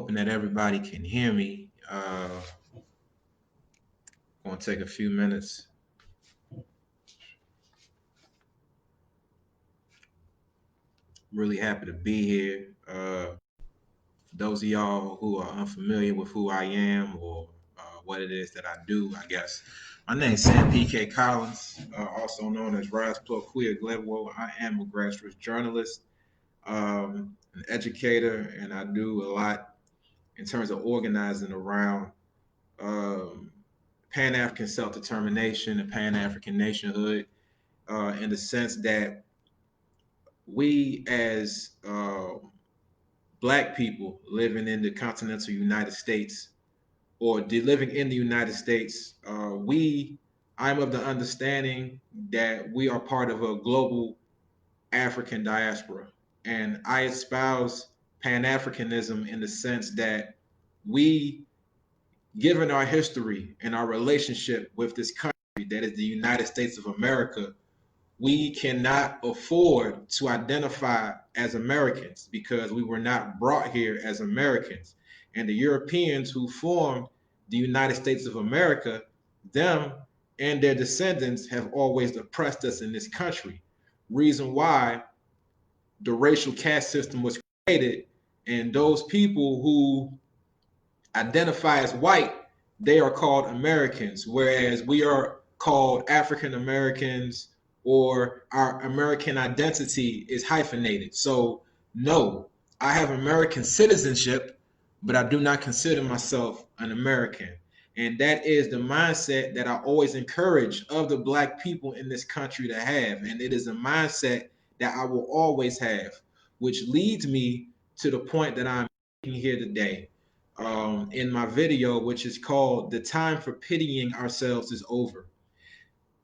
hoping that everybody can hear me. Gonna take a few minutes. Really happy to be here. Those of y'all who are unfamiliar with who I am or what it is that I do, I guess. My name is Sam P.K. Collins, also known as Rise Plug Queer Glenwood. I am a grassroots journalist, an educator, and I do a lot in terms of organizing around um, Pan African self determination and Pan African nationhood, in the sense that we, as Black people living in the continental United States or living in the United States, I'm of the understanding that we are part of a global African diaspora. And I espouse Pan Africanism in the sense that we, given our history and our relationship with this country that is the United States of America, we cannot afford to identify as Americans because we were not brought here as Americans. And the Europeans who formed the United States of America, them and their descendants have always oppressed us in this country. Reason why the racial caste system was created, and those people who identify as white, they are called Americans, whereas we are called African Americans, or our American identity is hyphenated. So, no, I have American citizenship, but I do not consider myself an American. And that is the mindset that I always encourage of the Black people in this country to have. And it is a mindset that I will always have, which leads me to the point that I'm making here today, in my video, which is called "The Time for Pitying Ourselves is Over."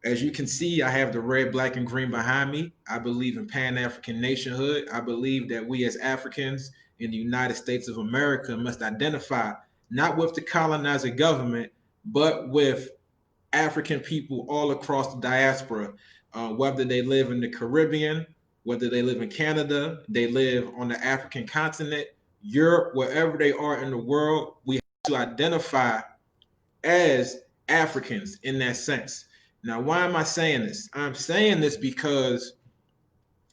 As you can see, I have the red, black, and green behind me. I believe in Pan-African nationhood. I believe that we as Africans in the United States of America must identify not with the colonizer government, but with African people all across the diaspora, whether they live in the Caribbean, whether they live in Canada, they live on the African continent, Europe, wherever they are in the world, we have to identify as Africans in that sense. Now, why am I saying this? I'm saying this because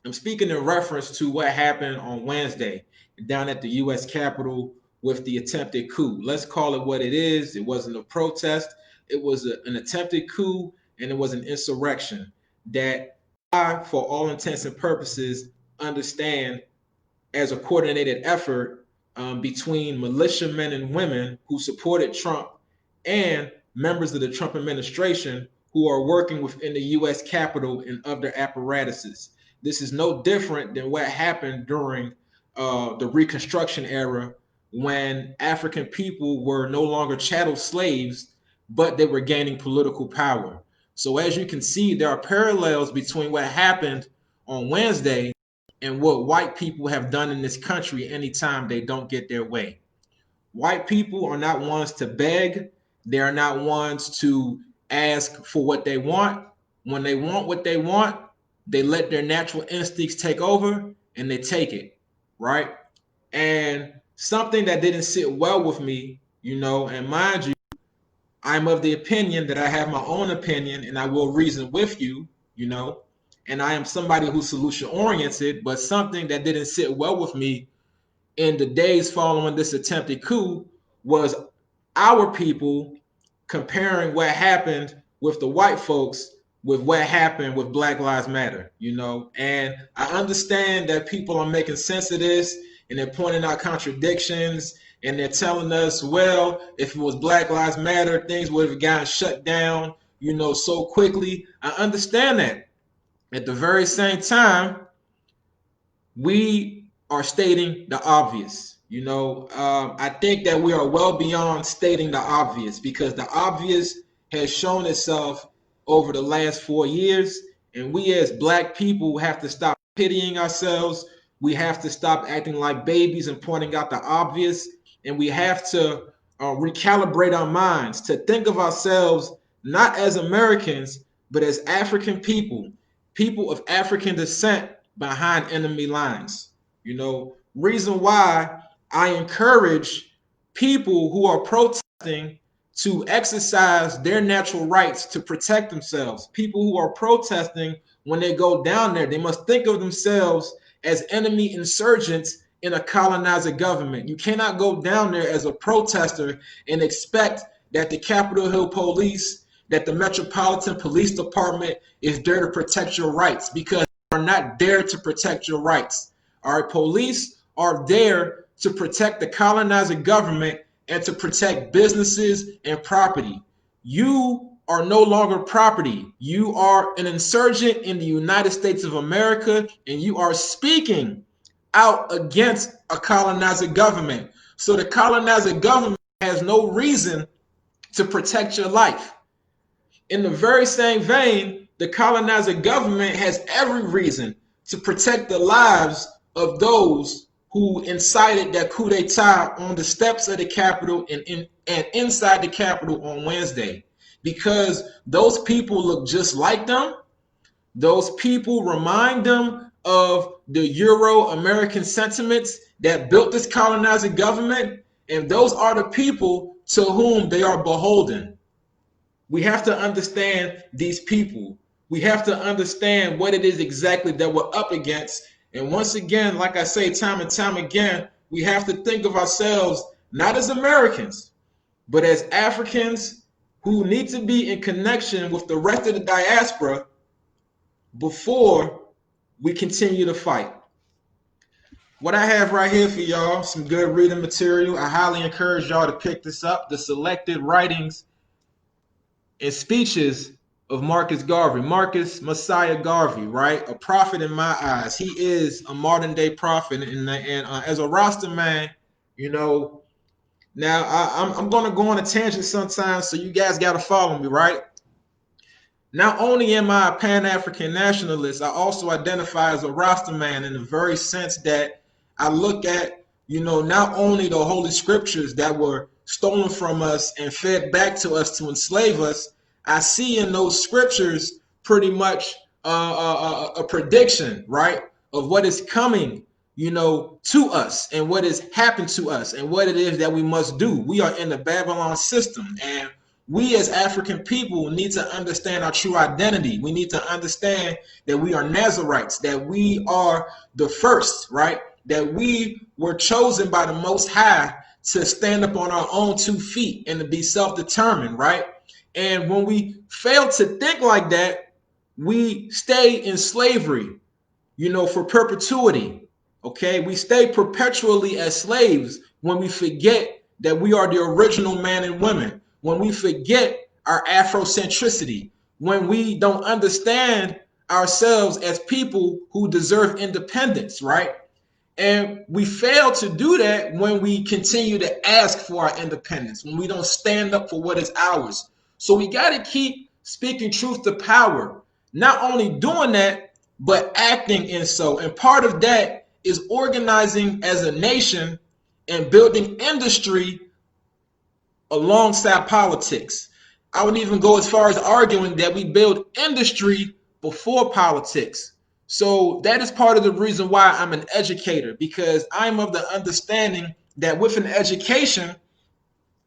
I'm speaking in reference to what happened on Wednesday down at the U.S. Capitol with the attempted coup. Let's call it what it is. It wasn't a protest. It was an attempted coup, and it was an insurrection that I, for all intents and purposes, understand as a coordinated effort between militiamen and women who supported Trump and members of the Trump administration who are working within the U.S. Capitol and other apparatuses. This is no different than what happened during the Reconstruction era when African people were no longer chattel slaves, but they were gaining political power. So as you can see, there are parallels between what happened on Wednesday and what white people have done in this country anytime they don't get their way. White people are not ones to beg. They are not ones to ask for what they want. When they want what they want, they let their natural instincts take over and they take it, right? And something that didn't sit well with me, and mind you, I'm of the opinion that I have my own opinion and I will reason with you, and I am somebody who's solution oriented, but something that didn't sit well with me in the days following this attempted coup was our people comparing what happened with the white folks with what happened with Black Lives Matter, and I understand that people are making sense of this and they're pointing out contradictions and they're telling us, well, if it was Black Lives Matter, things would have gotten shut down, so quickly. I understand that. At the very same time, we are stating the obvious. I think that we are well beyond stating the obvious because the obvious has shown itself over the last 4 years, and we as Black people have to stop pitying ourselves. We have to stop acting like babies and pointing out the obvious, and we have to recalibrate our minds to think of ourselves not as Americans, but as African people of African descent behind enemy lines. Reason why I encourage people who are protesting to exercise their natural rights to protect themselves. People who are protesting, when they go down there, they must think of themselves as enemy insurgents in a colonizer government. You cannot go down there as a protester and expect that the Capitol Hill Police, that the Metropolitan Police Department is there to protect your rights, because they are not there to protect your rights. All right, police are there to protect the colonizer government and to protect businesses and property. You are no longer property. You are an insurgent in the United States of America, and you are speaking out against a colonizer government. So the colonizer government has no reason to protect your life. In the very same vein, the colonizer government has every reason to protect the lives of those who incited that coup d'etat on the steps of the Capitol and inside the Capitol on Wednesday. Because those people look just like them. Those people remind them of the Euro-American sentiments that built this colonizer government. And those are the people to whom they are beholden. We have to understand these people. We have to understand what it is exactly that we're up against. And once again, like I say time and time again, we have to think of ourselves not as Americans, but as Africans who need to be in connection with the rest of the diaspora before we continue to fight. What I have right here for y'all, some good reading material. I highly encourage y'all to pick this up. The selected writings and speeches of Marcus Garvey, Marcus Messiah Garvey, right? A prophet in my eyes. He is a modern day prophet. And as a Rasta man, you know, now I'm going to go on a tangent sometimes, so you guys got to follow me, right? Not only am I a Pan-African nationalist, I also identify as a Rasta man in the very sense that I look at, you know, not only the holy scriptures that were stolen from us and fed back to us to enslave us. I see in those scriptures pretty much a prediction, right, of what is coming, you know, to us and what has happened to us and what it is that we must do. We are in the Babylon system, and we as African people need to understand our true identity. We need to understand that we are Nazarites, that we are the first, right? That we were chosen by the Most High to stand up on our own 2 feet and to be self-determined, right? And when we fail to think like that, we stay in slavery, you know, for perpetuity, okay? We stay perpetually as slaves when we forget that we are the original man and women, when we forget our Afrocentricity, when we don't understand ourselves as people who deserve independence, right? And we fail to do that when we continue to ask for our independence, when we don't stand up for what is ours. So we got to keep speaking truth to power, not only doing that, but acting in so. And part of that is organizing as a nation and building industry alongside politics. I would even go as far as arguing that we build industry before politics. So that is part of the reason why I'm an educator, because I'm of the understanding that with an education,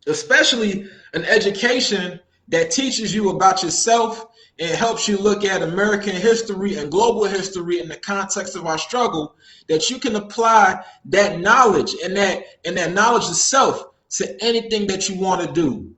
especially an education that teaches you about yourself and helps you look at American history and global history in the context of our struggle, that you can apply that knowledge and that knowledge of self to anything that you want to do.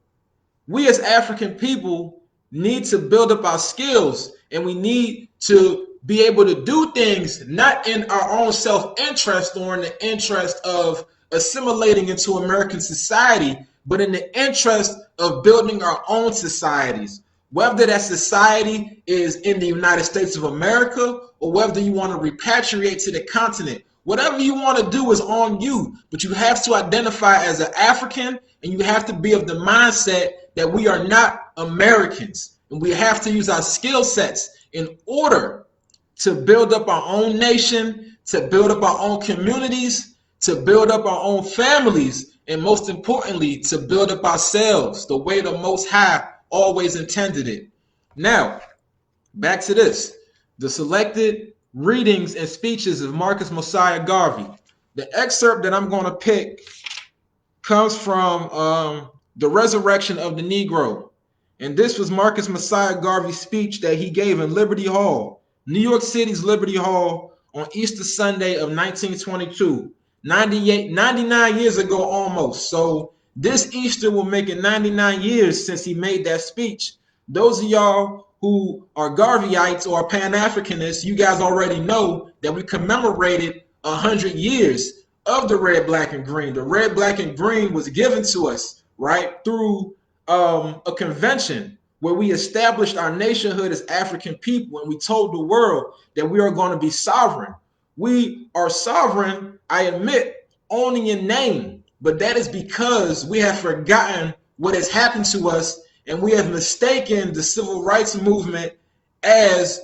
We as African people need to build up our skills, and we need to be able to do things not in our own self-interest or in the interest of assimilating into American society, but in the interest of building our own societies. Whether that society is in the United States of America or whether you want to repatriate to the continent, whatever you want to do is on you, but you have to identify as an African, and you have to be of the mindset that we are not Americans, and we have to use our skill sets in order to build up our own nation, to build up our own communities, to build up our own families, and most importantly, to build up ourselves the way the Most High always intended it. Now, back to this. The selected readings and speeches of Marcus Messiah Garvey. The excerpt that I'm going to pick comes from The Resurrection of the Negro. And this was Marcus Messiah Garvey's speech that he gave in Liberty Hall, New York City's Liberty Hall, on Easter Sunday of 1922, 99 years ago almost. So this Easter will make it 99 years since he made that speech. Those of y'all who are Garveyites or Pan-Africanists, you guys already know that we commemorated 100 years of the red, black, and green. The red, black, and green was given to us, right, through a convention where we established our nationhood as African people, and we told the world that we are going to be sovereign. We are sovereign, I admit, only in name, but that is because we have forgotten what has happened to us, and we have mistaken the civil rights movement as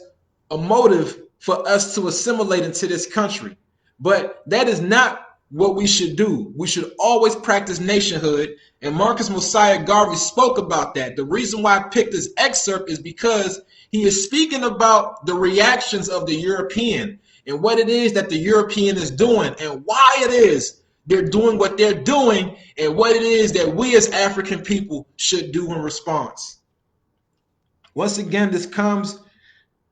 a motive for us to assimilate into this country. But that is not what we should do. We should always practice nationhood, and Marcus Messiah Garvey spoke about that. The reason why I picked this excerpt is because he is speaking about the reactions of the European and what it is that the European is doing and why it is they're doing what they're doing and what it is that we as African people should do in response. Once again, this comes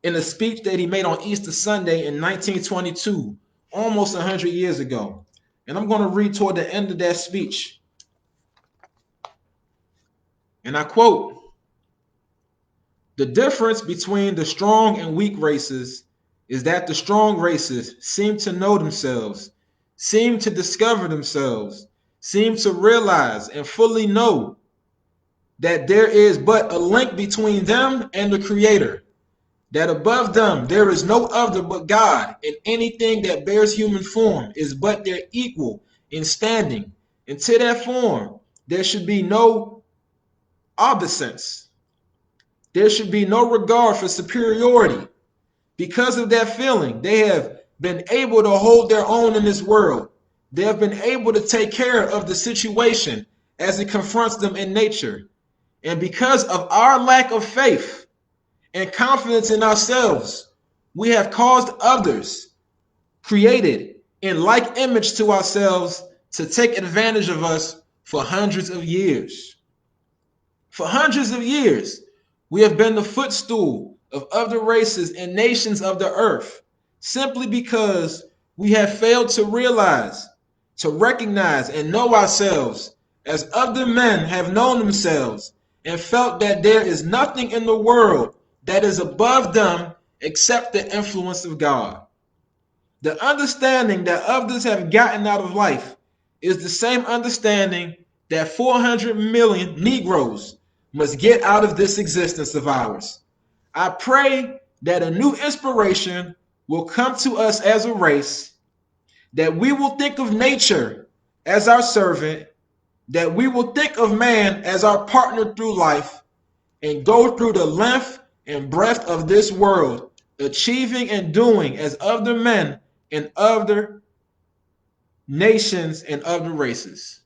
in a speech that he made on Easter Sunday in 1922, almost 100 years ago. And I'm going to read toward the end of that speech. And I quote, "The difference between the strong and weak races is that the strong races seem to know themselves, seem to discover themselves, seem to realize and fully know that there is but a link between them and the Creator, that above them there is no other but God, and anything that bears human form is but their equal in standing, and to that form there should be no obeisance. There should be no regard for superiority. Because of that feeling, they have been able to hold their own in this world. They have been able to take care of the situation as it confronts them in nature. And because of our lack of faith and confidence in ourselves, we have caused others created in like image to ourselves to take advantage of us for hundreds of years. For hundreds of years, we have been the footstool of other races and nations of the earth simply because we have failed to realize, to recognize, and know ourselves as other men have known themselves and felt that there is nothing in the world that is above them except the influence of God. The understanding that others have gotten out of life is the same understanding that 400 million Negroes must get out of this existence of ours. I pray that a new inspiration will come to us as a race, that we will think of nature as our servant, that we will think of man as our partner through life, and go through the length and breadth of this world, achieving and doing as other men in other nations and other races.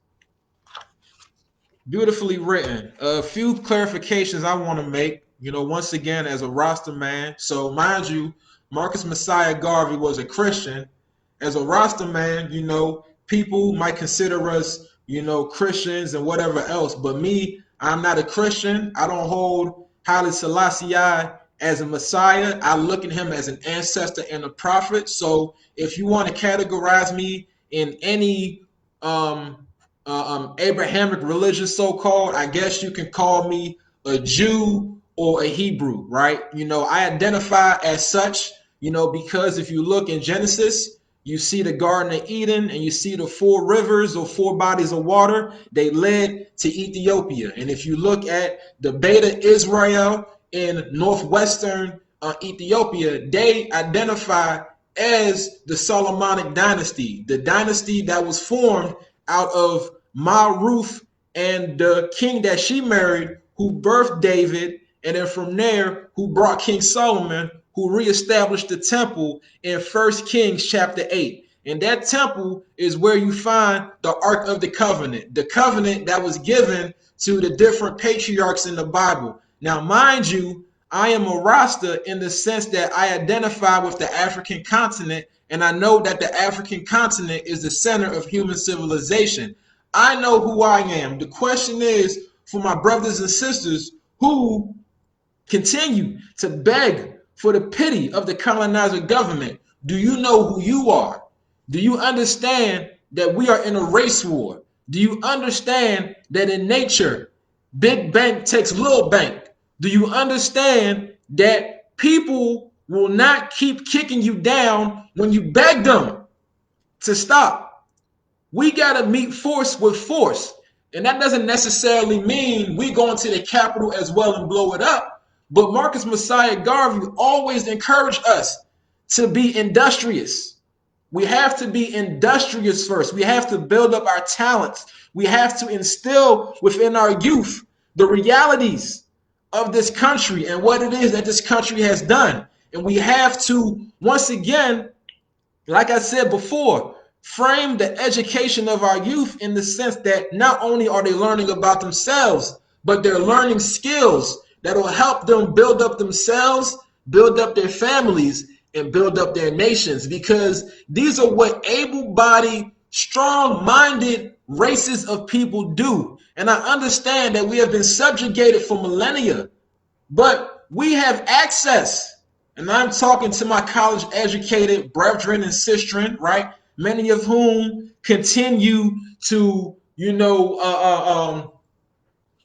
Beautifully written. A few clarifications I want to make, once again, as a Rasta man. So mind you, Marcus Messiah Garvey was a Christian. As a Rasta man, people might consider us, Christians and whatever else. But me, I'm not a Christian. I don't hold Haile Selassie as a Messiah. I look at him as an ancestor and a prophet. So if you want to categorize me in any Abrahamic religion, so-called, I guess you can call me a Jew or a Hebrew, right? I identify as such, because if you look in Genesis, you see the Garden of Eden and you see the 4 rivers or 4 bodies of water. They led to Ethiopia. And if you look at the Beta Israel in northwestern Ethiopia, they identify as the Solomonic dynasty, the dynasty that was formed out of Ma Ruth and the king that she married, who birthed David, and then from there, who brought King Solomon, who reestablished the temple in 1 Kings chapter 8. And that temple is where you find the Ark of the Covenant that was given to the different patriarchs in the Bible. Now, mind you, I am a Rasta in the sense that I identify with the African continent, and I know that the African continent is the center of human civilization. I know who I am. The question is for my brothers and sisters who continue to beg for the pity of the colonizer government. Do you know who you are? Do you understand that we are in a race war? Do you understand that in nature, big bank takes little bank? Do you understand that people will not keep kicking you down when you beg them to stop? We got to meet force with force. And that doesn't necessarily mean we go into the Capitol as well and blow it up. But Marcus Messiah Garvey always encouraged us to be industrious. We have to be industrious first. We have to build up our talents. We have to instill within our youth the realities of this country and what it is that this country has done. And we have to, once again, like I said before, frame the education of our youth in the sense that not only are they learning about themselves, but they're learning skills that will help them build up themselves, build up their families, and build up their nations, because these are what able-bodied, strong-minded races of people do. And I understand that we have been subjugated for millennia, but we have access. And I'm talking to my college-educated brethren and sistren, right? Many of whom continue to,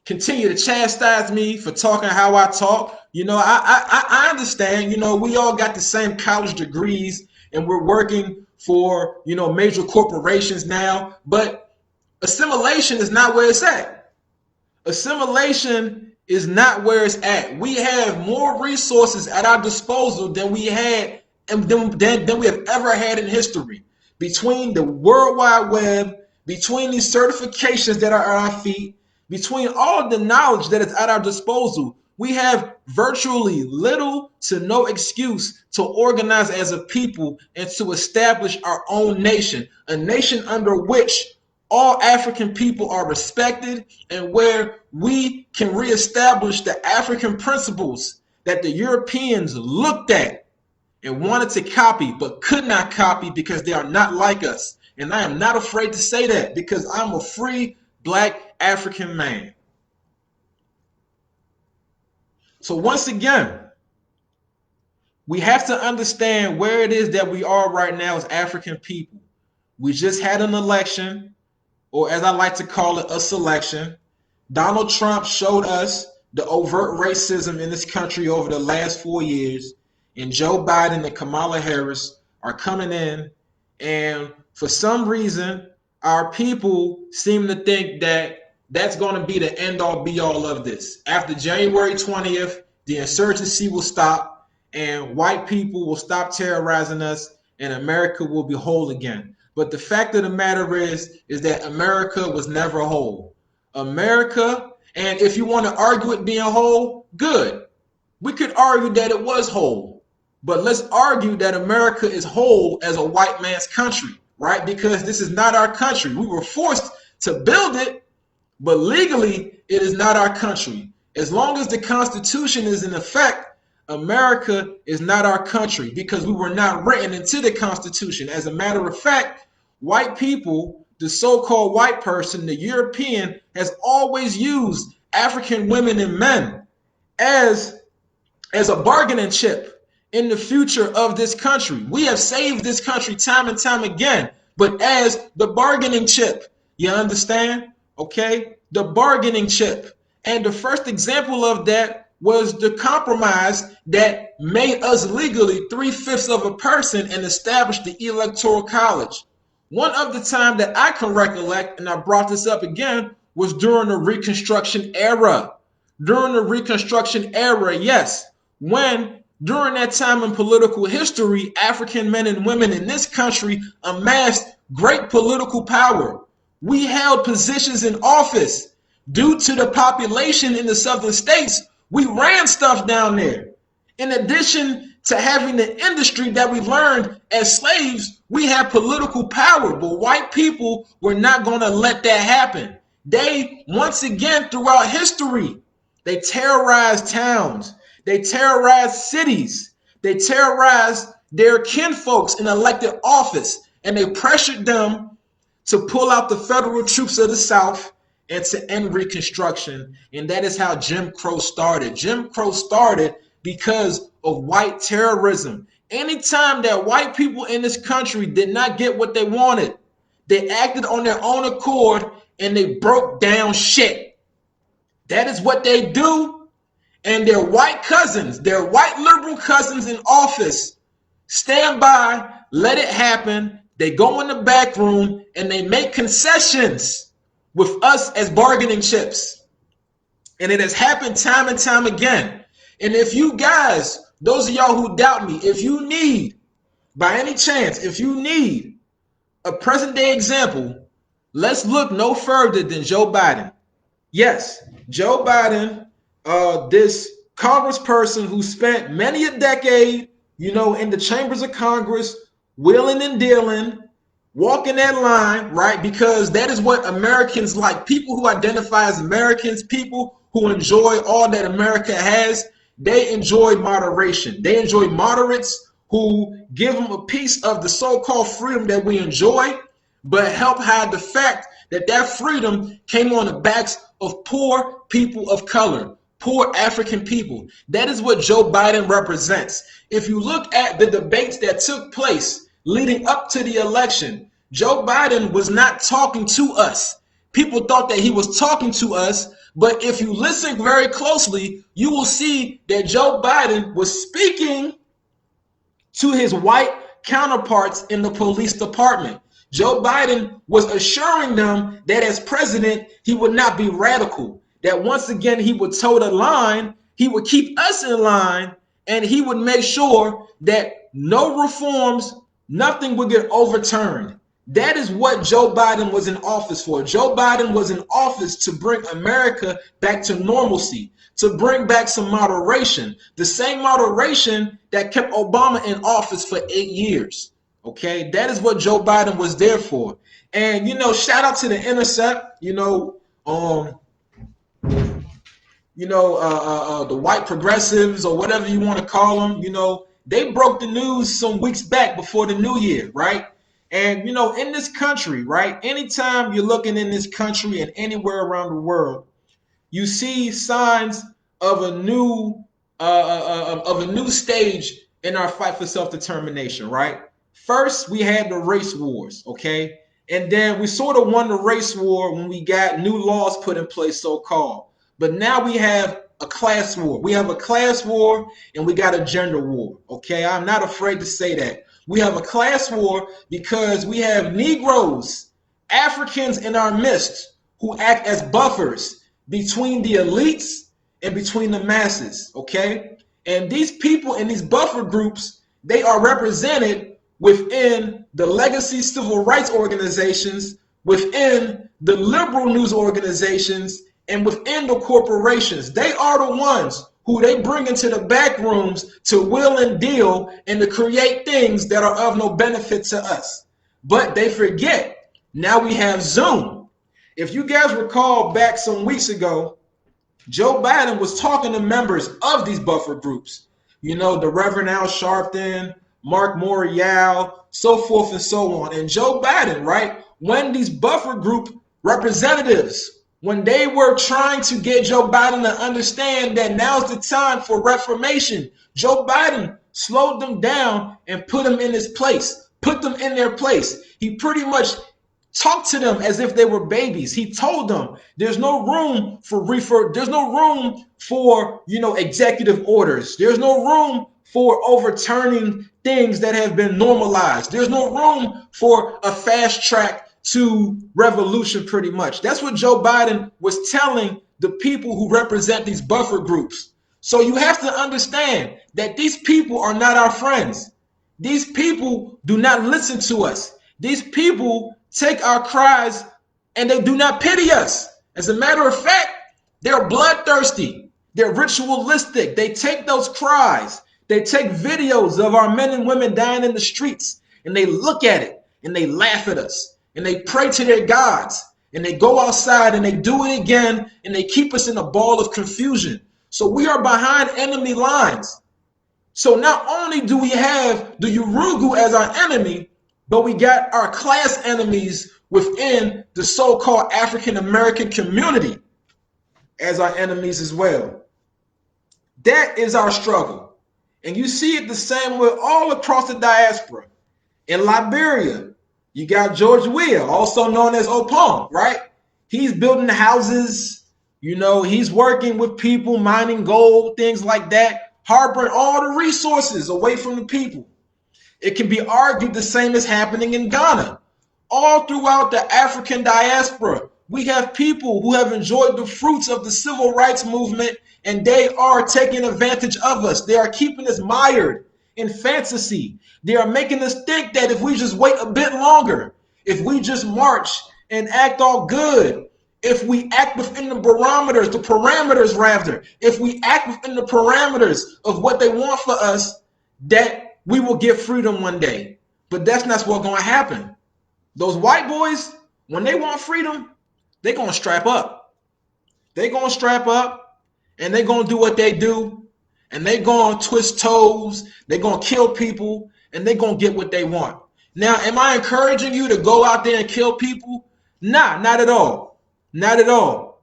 continue to chastise me for talking how I talk. I understand, we all got the same college degrees and we're working for, major corporations now, but assimilation is not where it's at. Assimilation is not where it's at. We have more resources at our disposal than we had and than we have ever had in history. Between the World Wide Web, between these certifications that are at our feet, between all of the knowledge that is at our disposal, we have virtually little to no excuse to organize as a people and to establish our own nation, a nation under which all African people are respected and where we can reestablish the African principles that the Europeans looked at and wanted to copy but could not copy because they are not like us. And I am not afraid to say that because I'm a free Black African man. So once again, we have to understand where it is that we are right now as African people. We just had an election, or as I like to call it, a selection. Donald Trump showed us the overt racism in this country over the last 4 years, and Joe Biden and Kamala Harris are coming in, and for some reason, our people seem to think that that's going to be the end-all be-all of this. After January 20th, the insurgency will stop, and white people will stop terrorizing us, and America will be whole again. But the fact of the matter is that America was never whole. America, and if you want to argue it being whole, good. We could argue that it was whole. But let's argue that America is whole as a white man's country, right? Because this is not our country. We were forced to build it, but legally it is not our country. As long as the Constitution is in effect, America is not our country because we were not written into the Constitution. As a matter of fact, white people, the so-called white person, the European, has always used African women and men as a bargaining chip in the future of this country. We have saved this country time and time again, but as the bargaining chip. You understand? Okay? The bargaining chip. And the first example of that was the compromise that made us legally 3/5 of a person and established the Electoral College. One of the time that I can recollect, and I brought this up again, was during the Reconstruction era. During the Reconstruction era, yes, when during that time in political history, African men and women in this country amassed great political power. We held positions in office. Due to the population in the southern states, we ran stuff down there. In addition to having the industry that we learned as slaves, we had political power, but white people were not going to let that happen. They, once again, throughout history, they terrorized towns. They terrorized cities. They terrorized their kinfolks in elected office, and they pressured them to pull out the federal troops of the South and to end Reconstruction. And that is how Jim Crow started. Jim Crow started because of white terrorism. Anytime that white people in this country did not get what they wanted, they acted on their own accord and they broke down shit. That is what they do. And their white cousins, their white liberal cousins in office, stand by, let it happen. They go in the back room and they make concessions with us as bargaining chips. And it has happened time and time again. And if you guys, those of y'all who doubt me, if you need, by any chance, if you need a present day example, let's look no further than Joe Biden. Yes, Joe Biden, this congressperson who spent many a decade, in the chambers of Congress, wheeling and dealing, walking that line, right? Because that is what Americans like. People who identify as Americans, people who enjoy all that America has, they enjoy moderation. They enjoy moderates who give them a piece of the so-called freedom that we enjoy, but help hide the fact that that freedom came on the backs of poor people of color, poor African people. That is what Joe Biden represents. If you look at the debates that took place leading up to the election, Joe Biden was not talking to us. People thought that he was talking to us, but if you listen very closely, you will see that Joe Biden was speaking to his white counterparts in the police department. Joe Biden was assuring them that as president, he would not be radical, that once again, he would toe the line, he would keep us in line, and he would make sure that no reforms, nothing would get overturned. That is what Joe Biden was in office for. Joe Biden was in office to bring America back to normalcy, to bring back some moderation, the same moderation that kept Obama in office for 8 years. Okay, that is what Joe Biden was there for. And, shout out to The Intercept, the white progressives or whatever you want to call them, they broke the news some weeks back before the new year, right? And, in this country, right, anytime you're looking in this country and anywhere around the world, you see signs of a new stage in our fight for self-determination, right? First, we had the race wars, okay? And then we sort of won the race war when we got new laws put in place, so-called. But now we have a class war. We have a class war and we got a gender war, okay? I'm not afraid to say that. We have a class war because we have Negroes, Africans in our midst who act as buffers between the elites and between the masses, okay? And these people in these buffer groups, they are represented within the legacy civil rights organizations, within the liberal news organizations, and within the corporations. They are the ones who they bring into the back rooms to will and deal and to create things that are of no benefit to us. But they forget, now we have Zoom. If you guys recall back some weeks ago, Joe Biden was talking to members of these buffer groups. The Reverend Al Sharpton, Mark Morial, so forth and so on. And Joe Biden, right, when these buffer group representatives, when they were trying to get Joe Biden to understand that now's the time for reformation, Joe Biden slowed them down and put them in his place, put them in their place. He pretty much talked to them as if they were babies. He told them there's no room for there's no room for, executive orders. There's no room for overturning things that have been normalized. There's no room for a fast track to revolution, pretty much. That's what Joe Biden was telling the people who represent these buffer groups. So you have to understand that these people are not our friends. These people do not listen to us. These people take our cries and they do not pity us. As a matter of fact, they're bloodthirsty. They're ritualistic. They take those cries. They take videos of our men and women dying in the streets and they look at it and they laugh at us. And they pray to their gods and they go outside and they do it again and they keep us in a ball of confusion. So we are behind enemy lines. So not only do we have the Urugu as our enemy, but we got our class enemies within the so-called African American community as our enemies as well. That is our struggle. And you see it the same way all across the diaspora. In Liberia, you got George Weah, also known as Opong, right? He's building houses, he's working with people, mining gold, things like that, harboring all the resources away from the people. It can be argued the same is happening in Ghana. All throughout the African diaspora, we have people who have enjoyed the fruits of the civil rights movement, and they are taking advantage of us. They are keeping us mired in fantasy. They are making us think that if we just wait a bit longer, if we just march and act all good, if we act within the parameters rather, if we act within the parameters of what they want for us, that we will get freedom one day. But that's not what's going to happen. Those white boys, when they want freedom, they're going to strap up. They're going to strap up, and they're going to do what they do, and they're going to twist toes, they're going to kill people, and they're going to get what they want. Now, am I encouraging you to go out there and kill people? Nah, not at all. Not at all.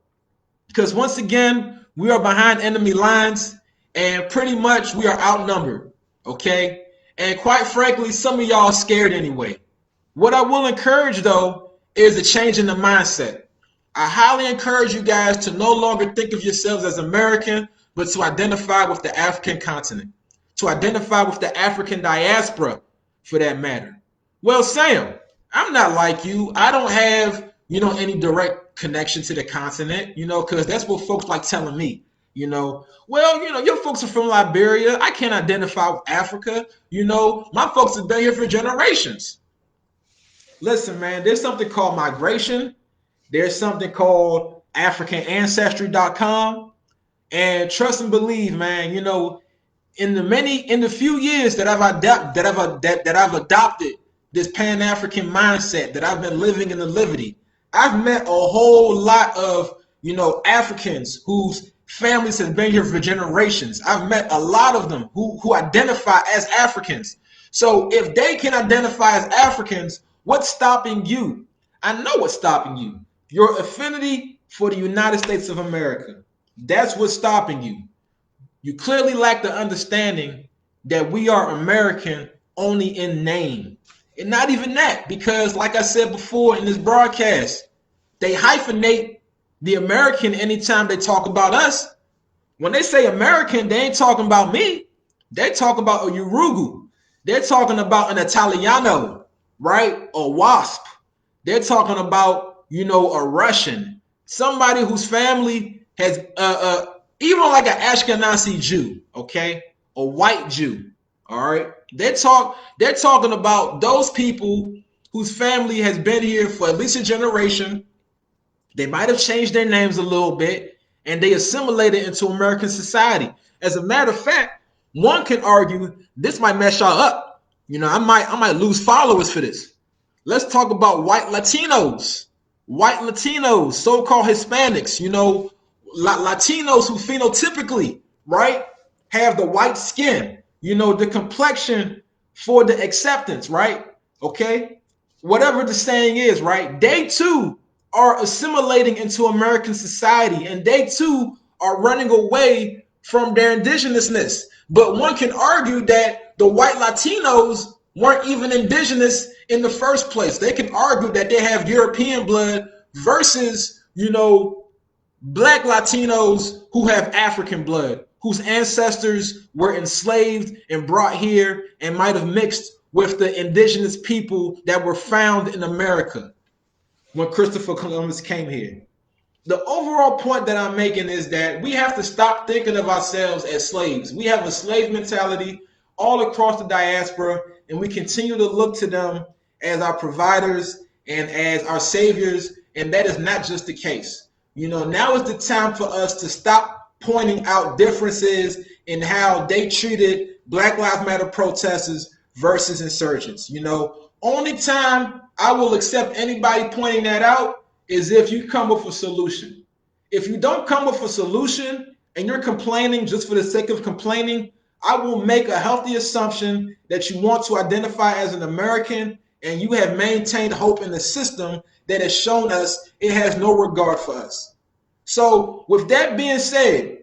Because once again, we are behind enemy lines, and pretty much we are outnumbered, okay? And quite frankly, some of y'all are scared anyway. What I will encourage, though, is a change in the mindset. I highly encourage you guys to no longer think of yourselves as American, but to identify with the African continent, to identify with the African diaspora, for that matter. Well, Sam, I'm not like you. I don't have, any direct connection to the continent, because that's what folks like telling me. Well, your folks are from Liberia. I can't identify with Africa. My folks have been here for generations. Listen, man, there's something called migration. There's something called AfricanAncestry.com. And trust and believe, man, in the few years that I've adopted this Pan-African mindset, that I've been living in the liberty, I've met a whole lot of, Africans whose families have been here for generations. I've met a lot of them who identify as Africans. So if they can identify as Africans, what's stopping you? I know what's stopping you. Your affinity for the United States of America. That's what's stopping you. You clearly lack the understanding that we are American only in name. And not even that, because like I said before in this broadcast, they hyphenate the American anytime they talk about us. When they say American, they ain't talking about me. They talk about a Urugu. They're talking about an Italiano, right? A WASP. They're talking about, a Russian, somebody whose family has, even like an Ashkenazi Jew, okay? A white Jew, all right? They're talking about those people whose family has been here for at least a generation. They might have changed their names a little bit, and they assimilated into American society. As a matter of fact, one can argue this might mess y'all up. I might lose followers for this. Let's talk about white Latinos, so-called Hispanics, Latinos who phenotypically, right, have the white skin, the complexion for the acceptance, right? Okay. Whatever the saying is, right? They too are assimilating into American society, and they too are running away from their indigenousness. But one can argue that the white Latinos weren't even indigenous in the first place. They can argue that they have European blood versus, black Latinos who have African blood, whose ancestors were enslaved and brought here and might have mixed with the indigenous people that were found in America when Christopher Columbus came here. The overall point that I'm making is that we have to stop thinking of ourselves as slaves. We have a slave mentality all across the diaspora, and we continue to look to them as our providers and as our saviors, and that is not just the case. Now is the time for us to stop pointing out differences in how they treated Black Lives Matter protesters versus insurgents. Only time I will accept anybody pointing that out is if you come with a solution. If you don't come with a solution and you're complaining just for the sake of complaining, I will make a healthy assumption that you want to identify as an American and you have maintained hope in the system that has shown us it has no regard for us. So with that being said,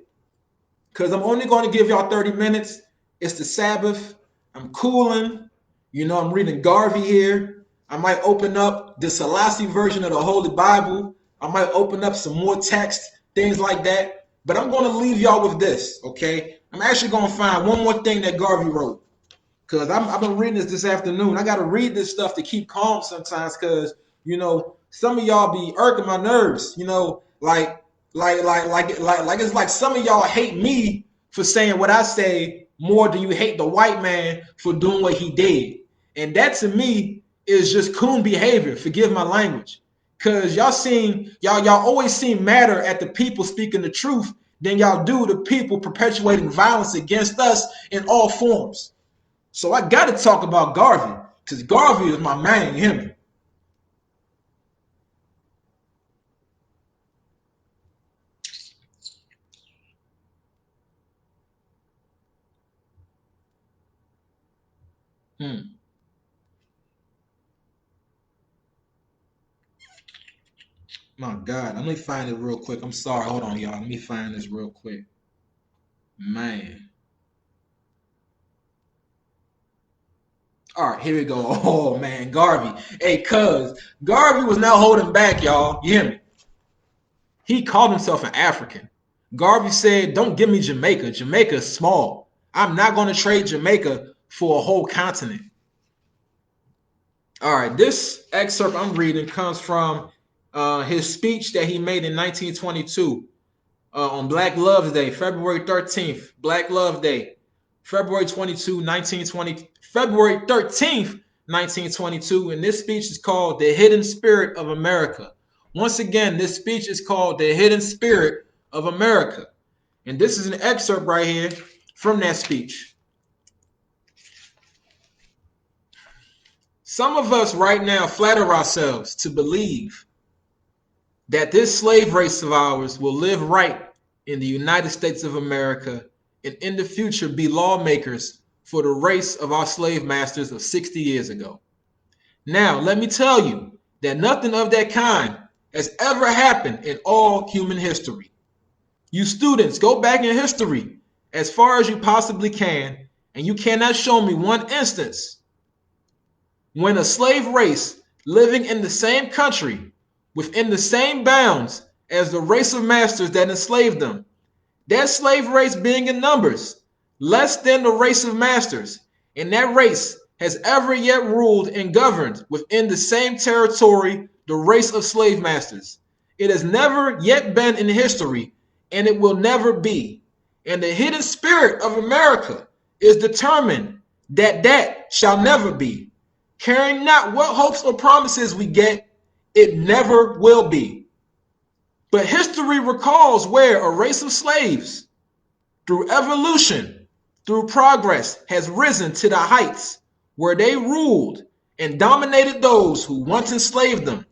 because I'm only going to give y'all 30 minutes, it's the Sabbath. I'm cooling. You know, I'm reading Garvey here. I might open up the Selassie version of the Holy Bible. I might open up some more text, things like that. But I'm going to leave y'all with this, okay? I'm actually going to find one more thing that Garvey wrote. Because I've been reading this afternoon. I got to read this stuff to keep calm sometimes because, you know, some of y'all be irking my nerves, you know, like it's like some of y'all hate me for saying what I say more than you hate the white man for doing what he did. And that to me is just coon behavior. Forgive my language. Cause y'all always seem madder at the people speaking the truth than y'all do the people perpetuating violence against us in all forms. So I got to talk about Garvey because Garvey is my man, you hear me? Hmm. My God, let me find it real quick. I'm sorry. Hold on, y'all. Let me find this real quick. Man. All right, here we go. Oh, man. Garvey. Hey, cuz. Garvey was not holding back, y'all. You hear me? He called himself an African. Garvey said, don't give me Jamaica. Jamaica is small. I'm not going to trade Jamaica for a whole continent. All right, this excerpt I'm reading comes from his speech that he made in 1922 on Black Love Day, February 13th. Black Love Day, February 13th, 1922. And this speech is called The Hidden Spirit of America. Once again, this speech is called The Hidden Spirit of America. And this is an excerpt right here from that speech. Some of us right now flatter ourselves to believe that this slave race of ours will live right in the United States of America and in the future be lawmakers for the race of our slave masters of 60 years ago. Now, let me tell you that nothing of that kind has ever happened in all human history. You students, go back in history as far as you possibly can, and you cannot show me one instance when a slave race living in the same country within the same bounds as the race of masters that enslaved them, that slave race being in numbers less than the race of masters, and that race has ever yet ruled and governed within the same territory the race of slave masters. It has never yet been in history, and it will never be. And the hidden spirit of America is determined that that shall never be. Caring not what hopes or promises we get, it never will be. But history recalls where a race of slaves, through evolution, through progress, has risen to the heights where they ruled and dominated those who once enslaved them.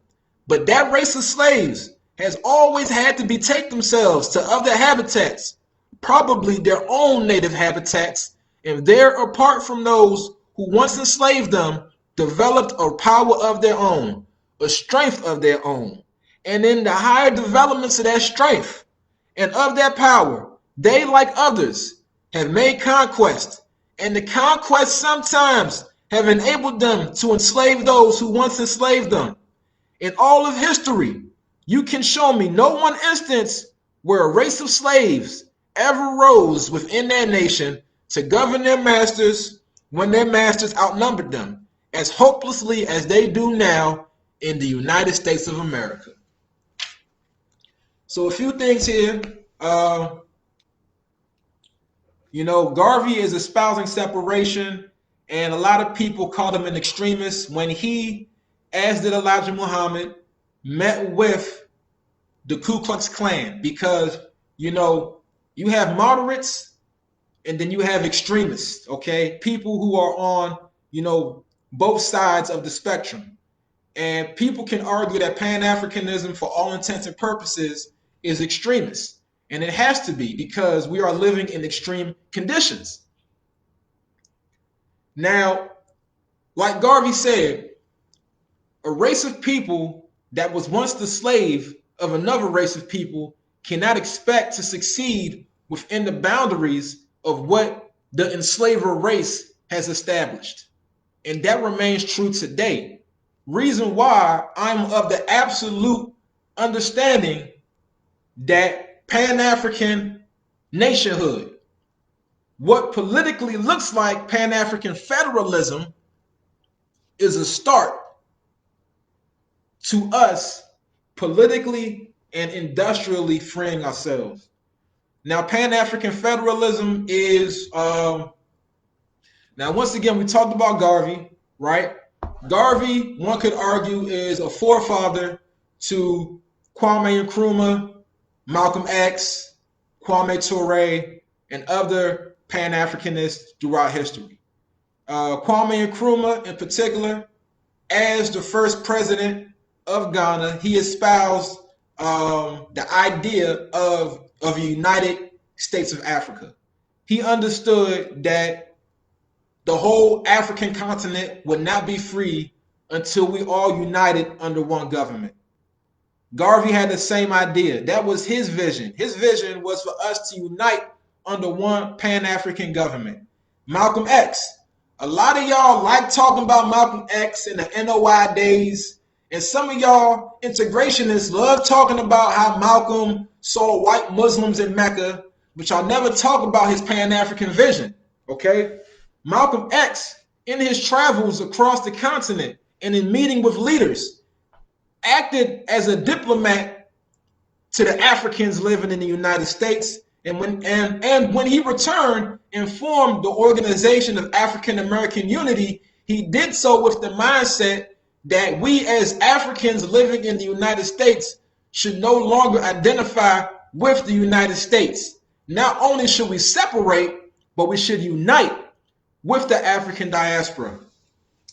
But that race of slaves has always had to betake themselves to other habitats, probably their own native habitats, and there, apart from those who once enslaved them, developed a power of their own, a strength of their own. And in the higher developments of that strength and of that power, they, like others, have made conquest. And the conquest sometimes have enabled them to enslave those who once enslaved them. In all of history, you can show me no one instance where a race of slaves ever rose within their nation to govern their masters when their masters outnumbered them as hopelessly as they do now in the United States of America. So a few things here. Garvey is espousing separation, and a lot of people called him an extremist when he, as did Elijah Muhammad, met with the Ku Klux Klan, because, you have moderates and then you have extremists, okay? People who are on, both sides of the spectrum. And people can argue that Pan-Africanism, for all intents and purposes, is extremist. And it has to be, because we are living in extreme conditions. Now, like Garvey said, a race of people that was once the slave of another race of people cannot expect to succeed within the boundaries of what the enslaver race has established. And that remains true today. Reason why I'm of the absolute understanding that Pan-African nationhood, what politically looks like Pan-African federalism, is a start to us politically and industrially freeing ourselves. Now, Pan-African federalism is, now once again, we talked about Garvey, right? Garvey, one could argue, is a forefather to Kwame Nkrumah, Malcolm X, Kwame Ture, and other Pan-Africanists throughout history. Kwame Nkrumah, in particular, as the first president of Ghana, he espoused the idea of a United States of Africa. He understood that the whole African continent would not be free until we all united under one government. Garvey had the same idea. That was his vision. His vision was for us to unite under one Pan-African government. Malcolm X. A lot of y'all like talking about Malcolm X in the NOI days. And some of y'all integrationists love talking about how Malcolm saw white Muslims in Mecca, but y'all never talk about his Pan-African vision, okay? Malcolm X, in his travels across the continent and in meeting with leaders, acted as a diplomat to the Africans living in the United States. And when he returned and formed the Organization of African American Unity, he did so with the mindset that we as Africans living in the United States should no longer identify with the United States. Not only should we separate, but we should unite with the African diaspora.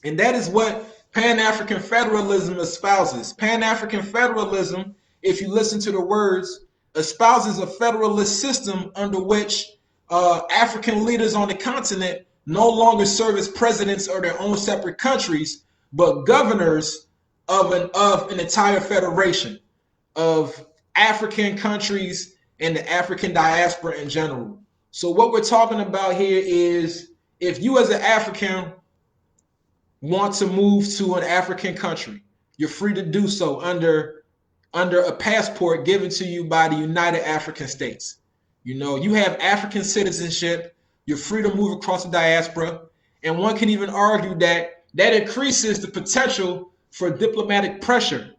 And that is what Pan-African federalism espouses. Pan-African federalism, if you listen to the words, espouses a federalist system under which African leaders on the continent no longer serve as presidents of their own separate countries, but governors of an entire federation of African countries and the African diaspora in general. So what we're talking about here is, if you as an African want to move to an African country, you're free to do so under a passport given to you by the United African States. You know, you have African citizenship, you're free to move across the diaspora, and one can even argue that increases the potential for diplomatic pressure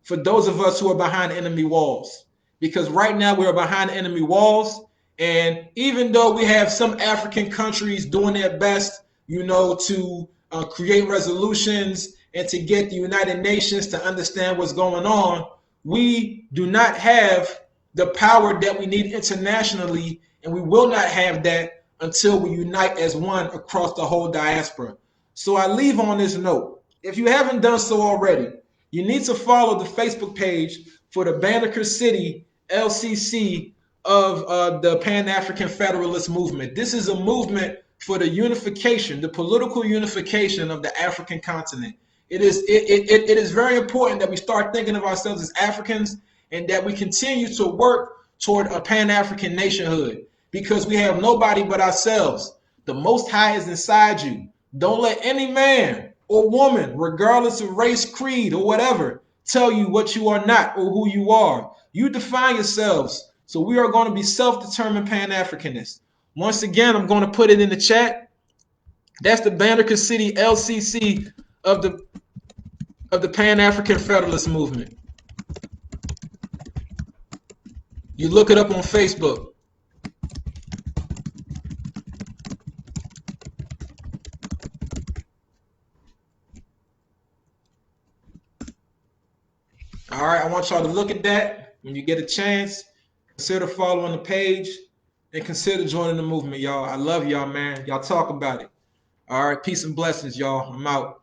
for those of us who are behind enemy walls. Because right now we're behind enemy walls, and even though we have some African countries doing their best, you know, to create resolutions and to get the United Nations to understand what's going on, we do not have the power that we need internationally, and we will not have that until we unite as one across the whole diaspora. So I leave on this note. If you haven't done so already, you need to follow the Facebook page for the Banneker City LCC of the Pan-African Federalist Movement. This is a movement for the unification, the political unification of the African continent. It is very important that we start thinking of ourselves as Africans and that we continue to work toward a Pan-African nationhood, because we have nobody but ourselves. The Most High is inside you. Don't let any man or woman, regardless of race, creed, or whatever, tell you what you are not or who you are. You define yourselves. So we are going to be self-determined Pan-Africanists. Once again, I'm going to put it in the chat. That's the Banneker City LCC of the Pan-African Federalist Movement. You look it up on Facebook. All right, I want y'all to look at that. When you get a chance, consider following the page and consider joining the movement, y'all. I love y'all, man. Y'all talk about it. All right, peace and blessings, y'all. I'm out.